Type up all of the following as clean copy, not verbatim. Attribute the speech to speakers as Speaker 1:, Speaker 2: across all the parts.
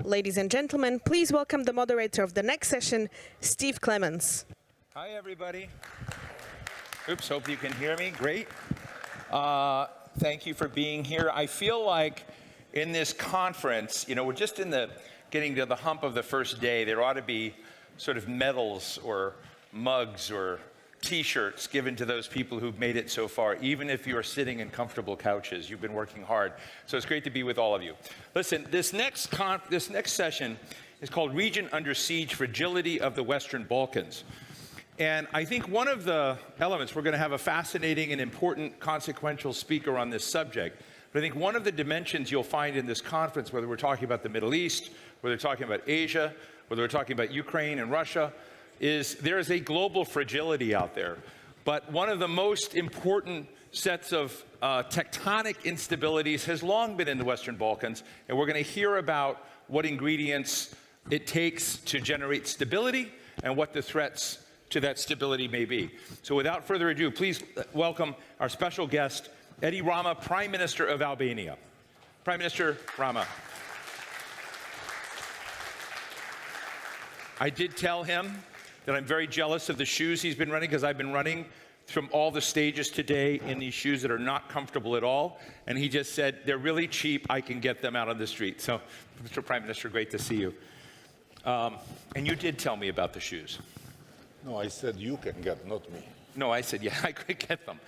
Speaker 1: Ladies and gentlemen, please welcome the moderator of the next session, Steve Clemons.
Speaker 2: Hi, everybody. Oops, hope you can hear me. Great. Thank you for being here. I feel like in this conference, we're just getting to the hump of the first day. There ought to be sort of medals or mugs or T-shirts given to those people who've made it so far, even if you're sitting in comfortable couches. You've been working hard. So it's great to be with all of you. Listen, this next session is called Region Under Siege, Fragility of the Western Balkans. And I think one of the elements, we're going to have a fascinating and important consequential speaker on this subject. But I think one of the dimensions you'll find in this conference, whether we're talking about the Middle East, whether we're talking about Asia, whether we're talking about Ukraine and Russia, is there is a global fragility out there. But one of the most important sets of tectonic instabilities has long been in the Western Balkans, and we're going to hear about what ingredients it takes to generate stability and what the threats to that stability may be. So without further ado, please welcome our special guest, Rama, Prime Minister of Albania. Prime Minister Rama. I did tell him that I'm very jealous of the shoes he's been running, because I've been running from all the stages today in these shoes that are not comfortable at all. And he just said, they're really cheap, I can get them out on the street. So, Mr. Prime Minister, great to see you. And you did tell me about the shoes.
Speaker 3: No, I said you can get, not me.
Speaker 2: No, I said, yeah, I could get them.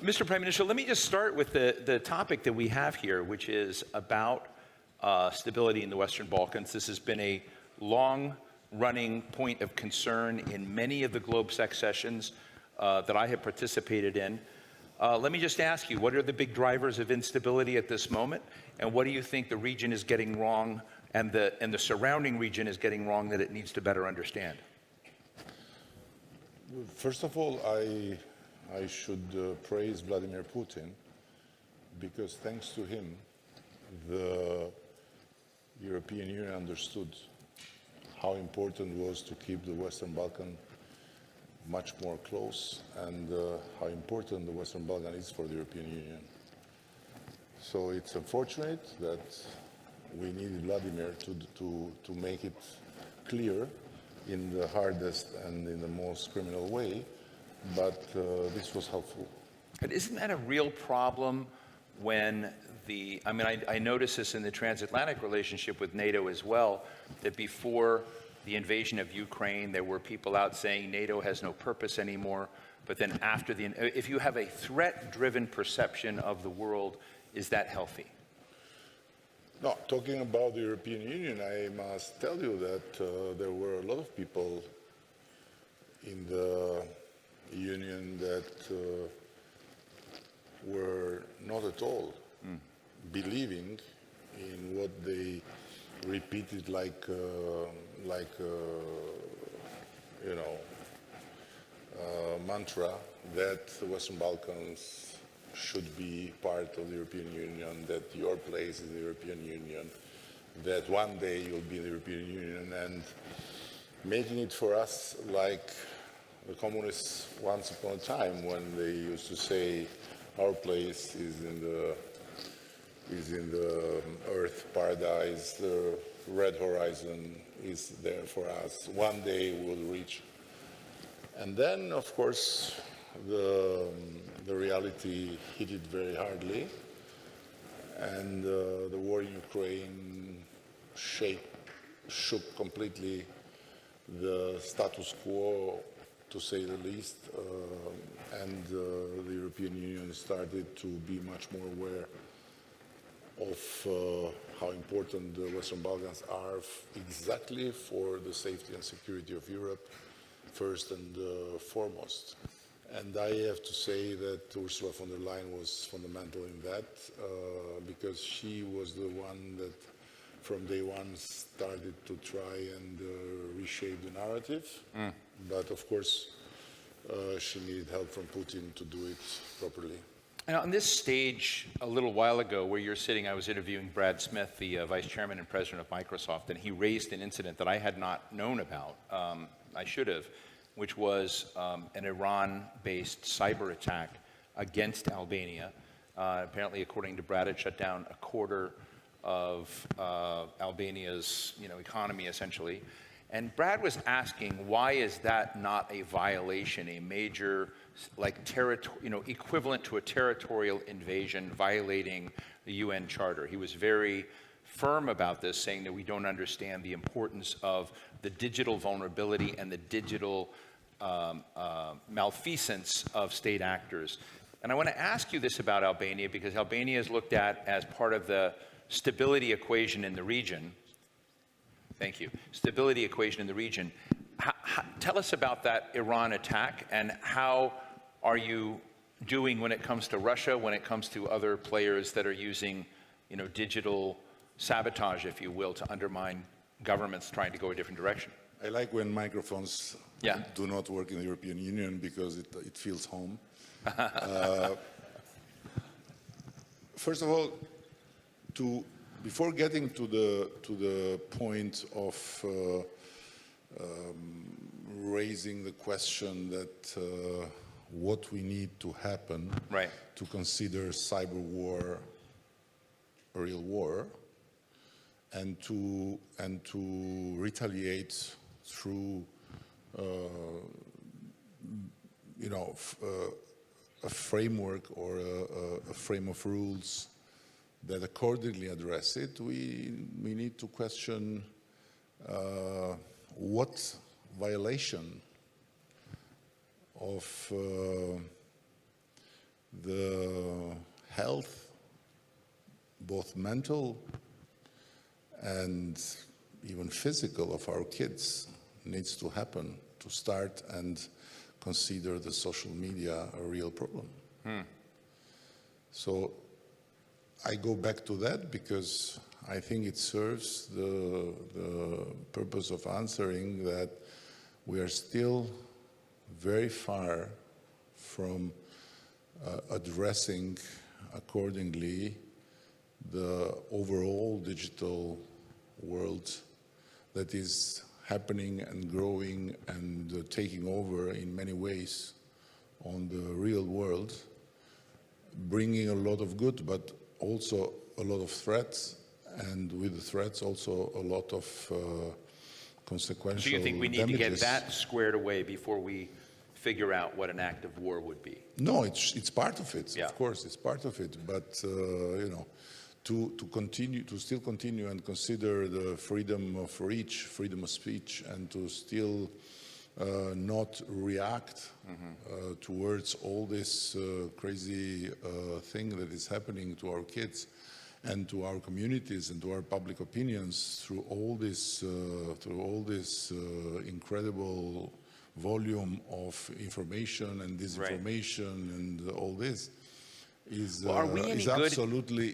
Speaker 2: Mr. Prime Minister, let me just start with the topic that we have here, which is about stability in the Western Balkans. This has been a long-running point of concern in many of the GLOBSEC sessions that I have participated in. Let me just ask you, what are the big drivers of instability at this moment? And what do you think the region is getting wrong and the surrounding region is getting wrong that it needs to better understand?
Speaker 3: First of all, I should praise Vladimir Putin, because thanks to him, the European Union understood how important it was to keep the Western Balkan much more close, and how important the Western Balkan is for the European Union. So it's unfortunate that we needed Vladimir to make it clear in the hardest and in the most criminal way, but this was helpful.
Speaker 2: But isn't that a real problem when I notice this in the transatlantic relationship with NATO as well, that before the invasion of Ukraine, there were people out saying NATO has no purpose anymore, but then after if you have a threat-driven perception of the world, is that healthy?
Speaker 3: No, talking about the European Union, I must tell you that there were a lot of people in the Union that were not at all believing in what they repeated mantra, that the Western Balkans should be part of the European Union, that your place is the European Union, that one day you'll be in the European Union, and making it for us like the communists once upon a time, when they used to say our place is in the earth paradise, the red horizon is there for us, one day we'll reach. And then, of course, the reality hit it very hardly, and the war in Ukraine shook completely the status quo, to say the least, and the European Union started to be much more aware of how important the Western Balkans are exactly for the safety and security of Europe, first and foremost. And I have to say that Ursula von der Leyen was fundamental in that, because she was the one that from day one started to try and reshape the narrative. But of course, she needed help from Putin to do it properly.
Speaker 2: And on this stage a little while ago where you're sitting, I was interviewing Brad Smith, the vice chairman and president of Microsoft, and he raised an incident that I had not known about. I should have, which was an Iran-based cyber attack against Albania. Apparently, according to Brad, it shut down a quarter of Albania's economy, essentially. And Brad was asking, why is that not a violation, a major, like, equivalent to a territorial invasion violating the UN Charter? He was very firm about this, saying that we don't understand the importance of the digital vulnerability and the digital malfeasance of state actors. And I want to ask you this about Albania, because Albania is looked at as part of the stability equation in the region. Thank you. Stability equation in the region. Tell us about that Iran attack, and how are you doing when it comes to Russia, when it comes to other players that are using, digital sabotage, if you will, to undermine governments trying to go a different direction?
Speaker 3: I like when microphones do not work in the European Union, because it feels home. First of all, before getting to the point of raising the question that what we need to happen to consider cyber war a real war, and to retaliate through a framework or a frame of rules that accordingly address it, we need to question what violation of the health, both mental and even physical, of our kids needs to happen to start and consider the social media a real problem. So I go back to that because I think it serves the purpose of answering that we are still very far from addressing accordingly the overall digital world that is happening and growing and taking over in many ways on the real world, bringing a lot of good, but also a lot of threats, and with the threats also a lot of consequential damages.
Speaker 2: So you think we need to get that squared away before we figure out what an act of war would be?
Speaker 3: No, it's part of it. Of course, it's part of it. But to still continue and consider the freedom of freedom of speech, and to still not react towards all this crazy thing that is happening to our kids and to our communities and to our public opinions through all this incredible volume of information and disinformation and all this is absolutely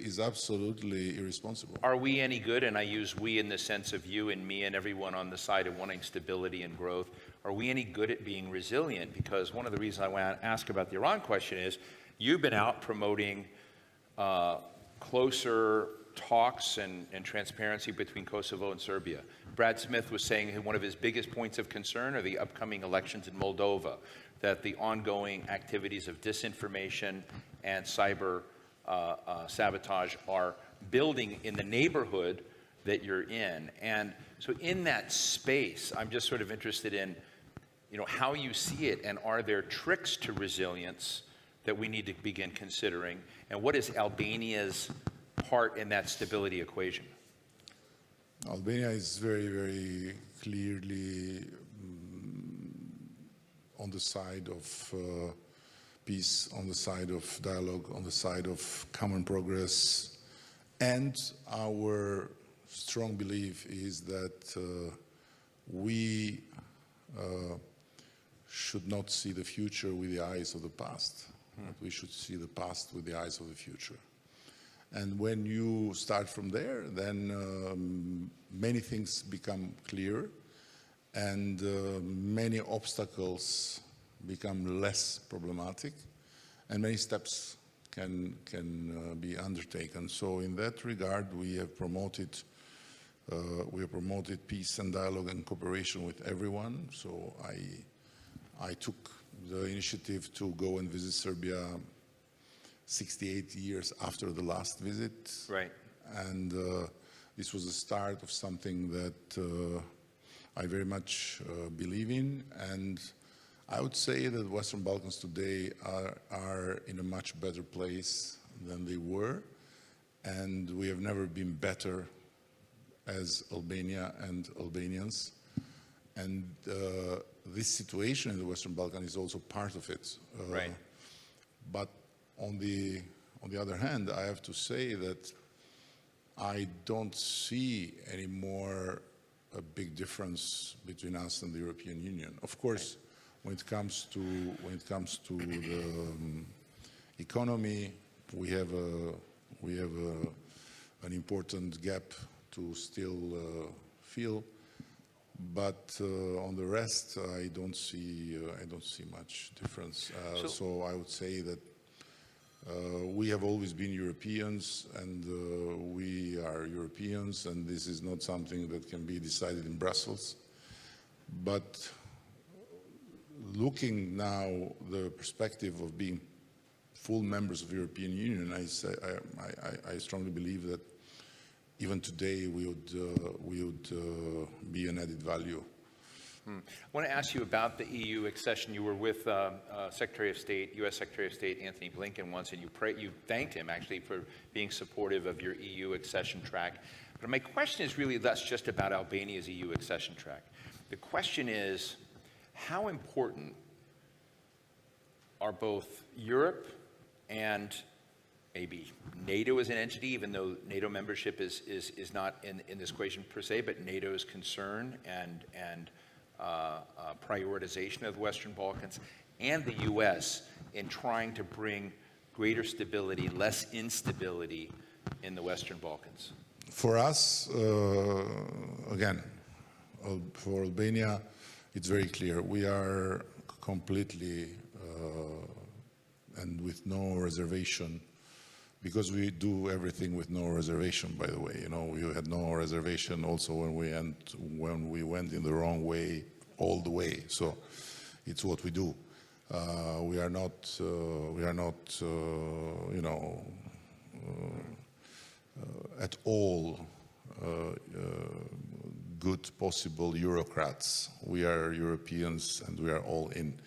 Speaker 3: irresponsible.
Speaker 2: Are we any good? And I use we in the sense of you and me and everyone on the side of wanting stability and growth. Are we any good at being resilient? Because one of the reasons I want to ask about the Iran question is you've been out promoting closer talks and transparency between Kosovo and Serbia. Brad Smith was saying one of his biggest points of concern are the upcoming elections in Moldova, that the ongoing activities of disinformation and cyber sabotage are building in the neighborhood that you're in. And so in that space, I'm just sort of interested in, how you see it, and are there tricks to resilience that we need to begin considering? And what is Albania's part in that stability equation?
Speaker 3: Albania is very, very clearly on the side of peace, on the side of dialogue, on the side of common progress. And our strong belief is that we should not see the future with the eyes of the past. We should see the past with the eyes of the future. And when you start from there, then many things become clear, and many obstacles become less problematic, and many steps can be undertaken. So in that regard, we have promoted peace and dialogue and cooperation with everyone. So I took the initiative to go and visit Serbia 68 years after the last visit.
Speaker 2: Right.
Speaker 3: And this was the start of something that I very much believe in. And I would say that Western Balkans today are in a much better place than they were. And we have never been better as Albania and Albanians. And this situation in the Western Balkans is also part of it.
Speaker 2: Right.
Speaker 3: But on the other hand, I have to say that I don't see anymore a big difference between us and the European Union. Of course, when it comes to the economy, we have an important gap to still fill. But on the rest, I don't see much difference. So I would say that we have always been Europeans, and we are Europeans, and this is not something that can be decided in Brussels. But looking now the perspective of being full members of the European Union, I strongly believe that even today we would be an added value.
Speaker 2: I want to ask you about the EU accession. You were with Secretary of State, U.S. Secretary of State Anthony Blinken once, and you thanked him actually for being supportive of your EU accession track. But my question is really less just about Albania's EU accession track. The question is, how important are both Europe and maybe NATO as an entity, even though NATO membership is not in this equation per se, but NATO's concern and prioritization of the Western Balkans, and the U.S. in trying to bring greater stability, less instability in the Western Balkans?
Speaker 3: For us, again, for Albania, it's very clear. We are completely and with no reservation, because we do everything with no reservation, by the way. You know, we had no reservation also when we went in the wrong way all the way. So it's what we do. We are not you know, at all good possible Eurocrats. We are Europeans and we are all in.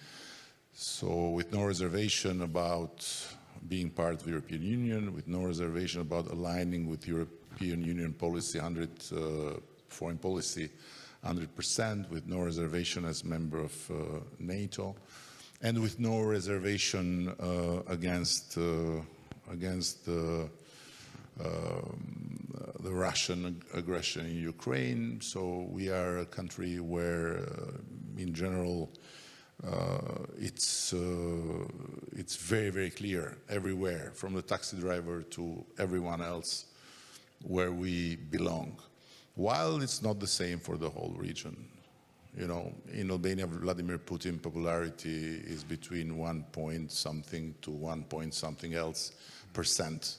Speaker 3: So with no reservation about being part of the European Union, with no reservation about aligning with European Union policy, foreign policy, 100%, with no reservation as member of NATO, and with no reservation against the Russian aggression in Ukraine. So we are a country where, in general, it's very, very clear everywhere, from the taxi driver to everyone else, where we belong. While it's not the same for the whole region. You know, in Albania, Vladimir Putin popularity is between 1 point something to 1 point something else %.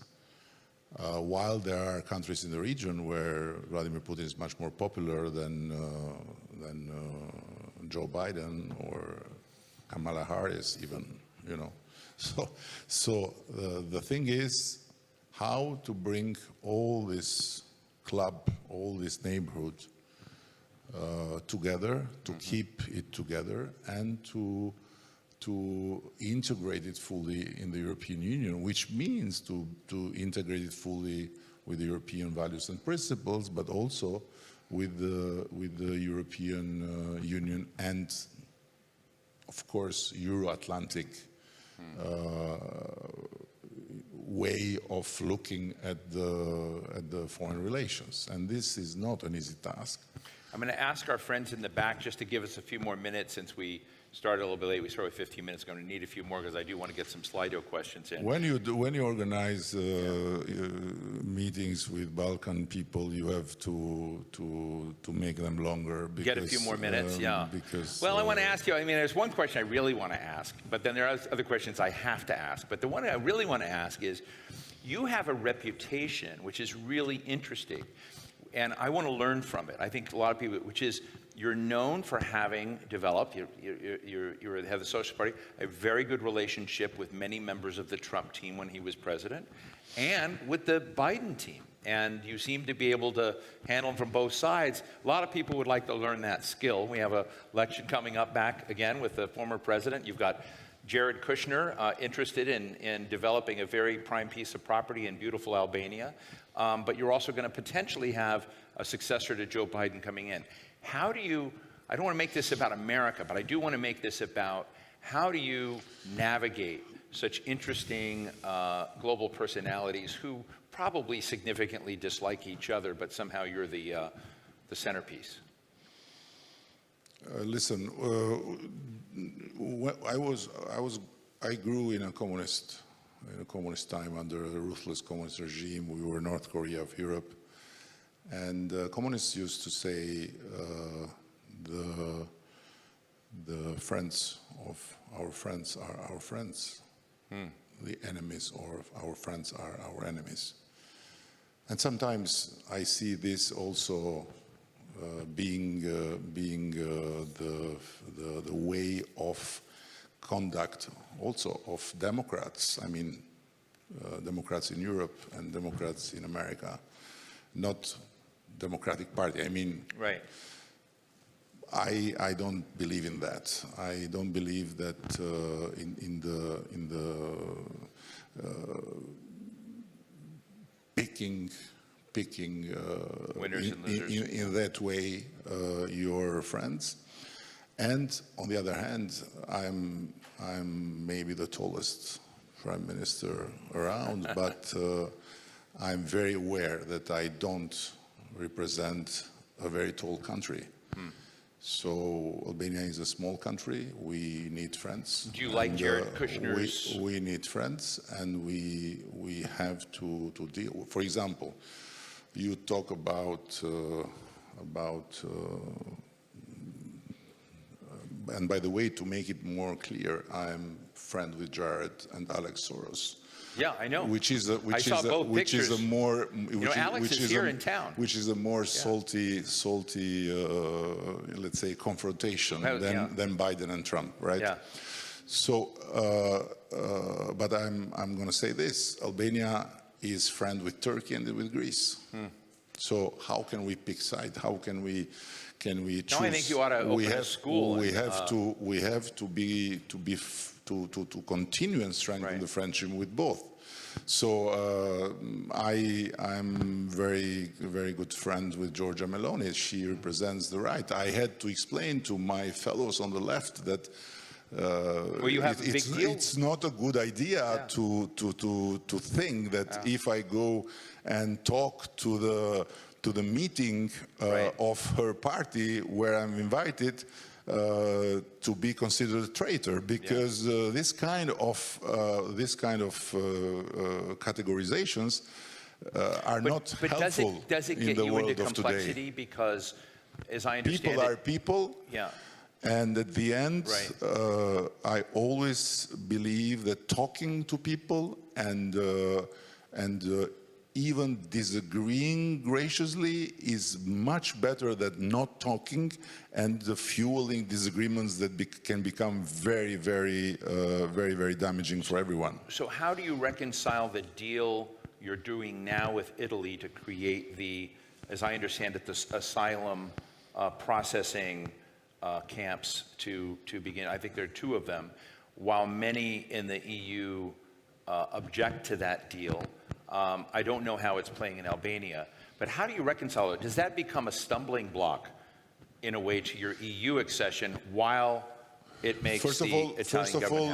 Speaker 3: While there are countries in the region where Vladimir Putin is much more popular than Joe Biden or Kamala Harris even, you know. So the thing is how to bring all this club, all this neighborhood together, to keep it together, and to integrate it fully in the European Union, which means to integrate it fully with the European values and principles, but also with the European Union and, of course, Euro-Atlantic way of looking at the foreign relations. And this is not an easy task.
Speaker 2: I'm going to ask our friends in the back just to give us a few more minutes, since we started a little bit late. We started with 15 minutes. I'm going to need a few more because I do want to get some Slido questions in.
Speaker 3: When you organize meetings with Balkan people, you have to make them longer. Because,
Speaker 2: get a few more minutes, yeah.
Speaker 3: Because,
Speaker 2: well, I want to ask you, I mean, there's one question I really want to ask, but then there are other questions I have to ask. But the one I really want to ask is, you have a reputation which is really interesting, and I want to learn from it. I think a lot of people, which is, you're known for having developed, you're the head of the Social Party, a very good relationship with many members of the Trump team when he was president, and with the Biden team. and you seem to be able to handle them from both sides. A lot of people would like to learn that skill. We have an election coming up back again with the former president. You've got Jared Kushner interested in developing a very prime piece of property in beautiful Albania, but you're also going to potentially have a successor to Joe Biden coming in. How do you, I don't want to make this about America, but I do want to make this about how do you navigate such interesting global personalities who probably significantly dislike each other, but somehow you're the centerpiece?
Speaker 3: Listen, I grew in a communist time under a ruthless communist regime. We were North Korea of Europe, and communists used to say the friends of our friends are our friends. The enemies of our friends are our enemies. And sometimes I see this also being the way of conduct also of Democrats. I mean, Democrats in Europe and Democrats in America, not Democratic Party. I mean,
Speaker 2: right.
Speaker 3: I don't believe in that. I don't believe that in the picking
Speaker 2: winners and losers
Speaker 3: in that way your friends. And on the other hand, I'm maybe the tallest prime minister around, but I'm very aware that I don't represent a very tall country. So Albania is a small country. We need friends.
Speaker 2: Do you like Jared Kushner's?
Speaker 3: We need friends, and we have to deal. For example, you talk about and by the way, to make it more clear, I'm friend with Jared and Alex Soros.
Speaker 2: Yeah, I know.
Speaker 3: Which is a more
Speaker 2: Alex is here in town.
Speaker 3: Which is a more salty, let's say, confrontation than Biden and Trump, right?
Speaker 2: Yeah.
Speaker 3: So, but I'm going to say this: Albania is friend with Turkey and with Greece. So how can we pick side? How can we choose?
Speaker 2: No, I think you ought to open a school.
Speaker 3: We have to continue and strengthen the friendship with both. So I'm very good friends with Giorgia Meloni. She represents the right. I had to explain to my fellows on the left that it's not a good idea to think that if I go and talk to the meeting of her party where I'm invited to be considered a traitor, because this kind of categorizations are not helpful
Speaker 2: does it
Speaker 3: in
Speaker 2: get
Speaker 3: the
Speaker 2: you
Speaker 3: world
Speaker 2: into
Speaker 3: of
Speaker 2: complexity?
Speaker 3: today.
Speaker 2: Because, as I understand
Speaker 3: people are people.
Speaker 2: Yeah.
Speaker 3: And at the end, I always believe that talking to people and even disagreeing graciously is much better than not talking and fueling disagreements that can become very damaging for everyone.
Speaker 2: So how do you reconcile the deal you're doing now with Italy to create the, as I understand it, the asylum processing camps to begin? I think there are 2 of them. While many in the EU object to that deal, I don't know how it's playing in Albania, but how do you reconcile it? Does that become a stumbling block in a way to your EU accession while it makes
Speaker 3: First of all,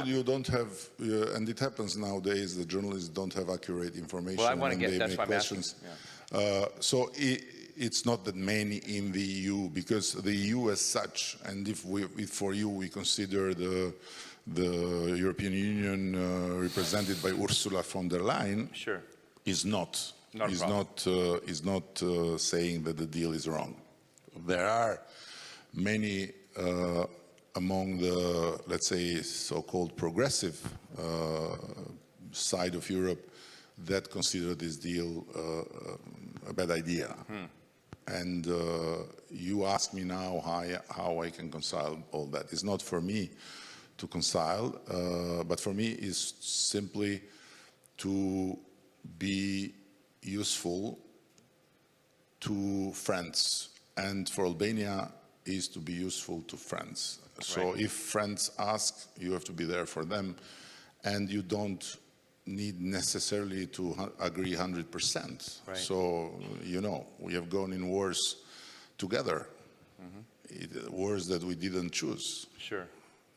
Speaker 3: you don't have, and it happens nowadays, the journalists don't have accurate information.
Speaker 2: Well, I want to
Speaker 3: when
Speaker 2: get,
Speaker 3: they
Speaker 2: that's
Speaker 3: make
Speaker 2: why I'm
Speaker 3: questions.
Speaker 2: asking.
Speaker 3: So it's not that many in the EU, because the EU as such, and if for you we consider the European Union represented by Ursula von der Leyen, is not saying that the deal is wrong. There are many among the, let's say, so-called progressive side of Europe that consider this deal a bad idea. And you ask me now how I can reconcile all that. It's not for me to reconcile, but for me is simply to be useful to friends, and for Albania is to be useful to friends. So if friends ask, you have to be there for them, and you don't need necessarily to agree 100%. So, you know, we have gone in wars together, wars that we didn't choose.
Speaker 2: Sure.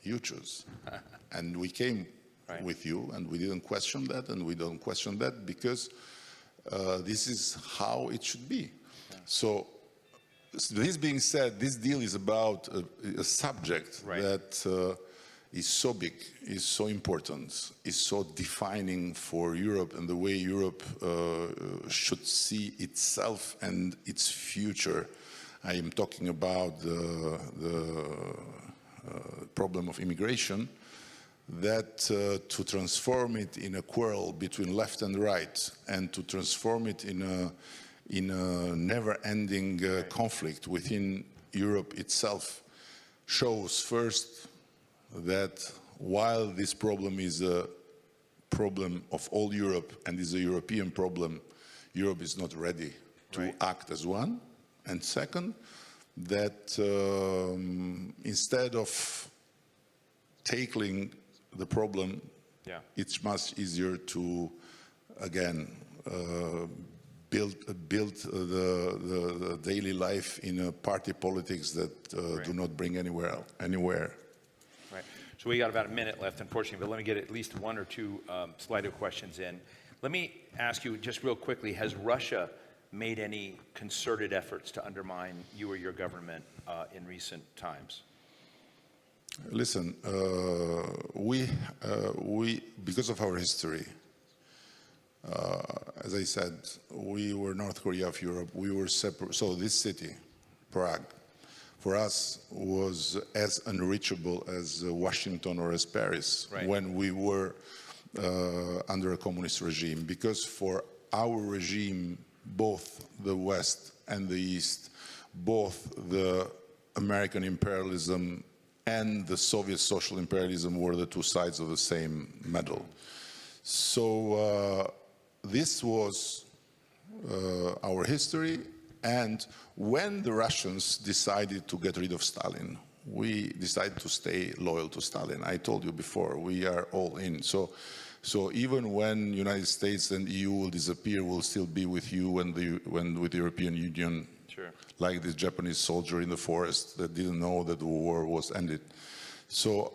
Speaker 3: You choose. And we came with you, and we didn't question that, and we don't question that because this is how it should be. So, this being said, this deal is about a subject that is so big, is so important, is so defining for Europe and the way Europe should see itself and its future. I am talking about the problem of immigration, that to transform it in a quarrel between left and right, and to transform it in a never-ending conflict within Europe itself, shows first that while this problem is a problem of all Europe and is a European problem, Europe is not ready to act as one. And second, that instead of tackling the problem, it's much easier to, again, build the daily life in a party politics that do not bring anywhere.
Speaker 2: Right. So we got about a minute left, unfortunately, but let me get at least one or two Slido questions in. Let me ask you just real quickly, has Russia made any concerted efforts to undermine you or your government in recent times?
Speaker 3: Listen, we because of our history, as I said, we were North Korea of Europe. We were separate. So this city, Prague, for us was as unreachable as Washington or as Paris when we were under a communist regime. Because for our regime, both the West and the East, both the American imperialism and the Soviet social imperialism were the two sides of the same medal. So this was our history, and when the Russians decided to get rid of Stalin, we decided to stay loyal to Stalin. I told you before, we are all in. So even when United States and EU will disappear, we'll still be with you and with the European Union. Like this Japanese soldier in the forest that didn't know that the war was ended. So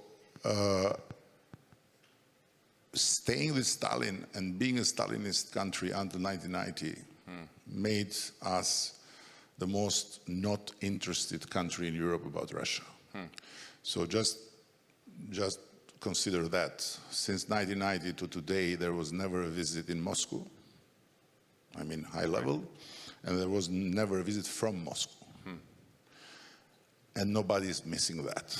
Speaker 3: staying with Stalin and being a Stalinist country until 1990 made us the most not interested country in Europe about Russia. So just consider that. Since 1990 to today, there was never a visit in Moscow, I mean high level, and there was never a visit from Moscow. And nobody is missing that.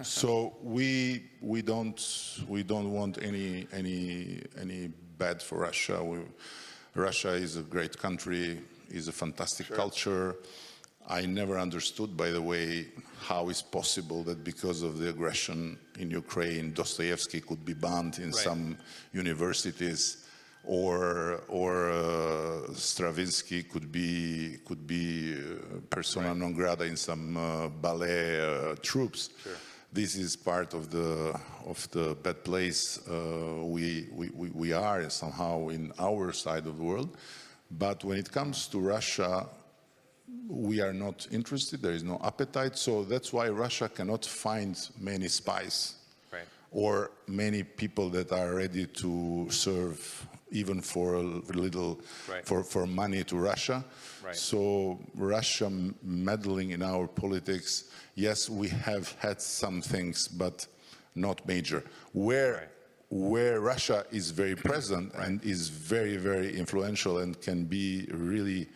Speaker 3: So we don't want any bad for Russia. Russia is a great country, is a fantastic culture. I never understood, by the way, how it's possible that because of the aggression in Ukraine, Dostoevsky could be banned in some universities, or Stravinsky could be persona non grata in some ballet troops. This is part of the bad place we are somehow in our side of the world. But when it comes to Russia, we are not interested. There is no appetite. So that's why Russia cannot find many spies or many people that are ready to serve even for a little, for money to Russia. So Russia meddling in our politics, yes, we have had some things, but not major. Where Russia is very present and is very, very influential and can be really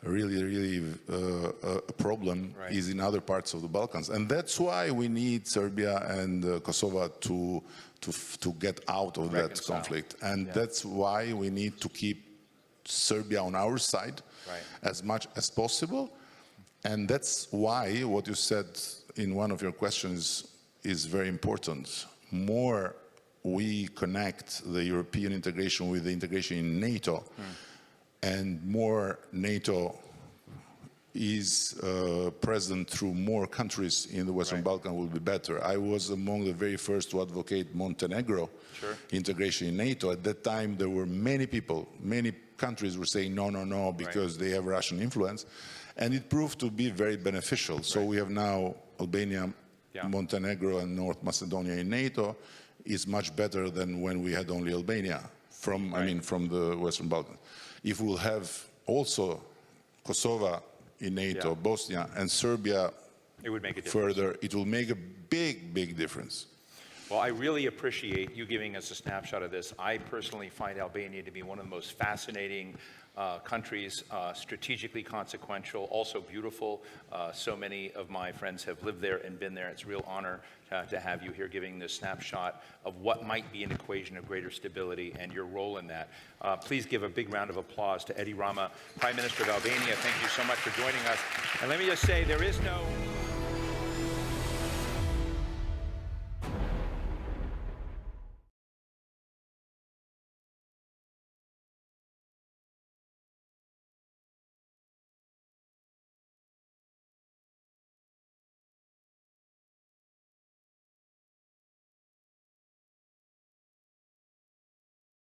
Speaker 3: a problem is in other parts of the Balkans. And that's why we need Serbia and Kosovo to get out of that conflict. And that's why we need to keep Serbia on our side as much as possible. And that's why what you said in one of your questions is very important. More we connect the European integration with the integration in NATO, and more NATO is present through more countries in the Western Balkans will be better. I was among the very first to advocate Montenegro integration in NATO. At that time, there were many people, many countries were saying no, because they have Russian influence. And it proved to be very beneficial. So we have now Albania, Montenegro, and North Macedonia in NATO. Is much better than when we had only Albania from, from the Western Balkans. If we'll have also Kosovo in NATO, Bosnia, and Serbia
Speaker 2: it would make a difference.
Speaker 3: Further, it will make a big difference.
Speaker 2: Well, I really appreciate you giving us a snapshot of this. I personally find Albania to be one of the most fascinating countries, strategically consequential, also beautiful. So many of my friends have lived there and been there. It's a real honor to have you here giving this snapshot of what might be an equation of greater stability and your role in that. Please give a big round of applause to Edi Rama, Prime Minister of Albania. Thank you so much for joining us. And let me just say, there is no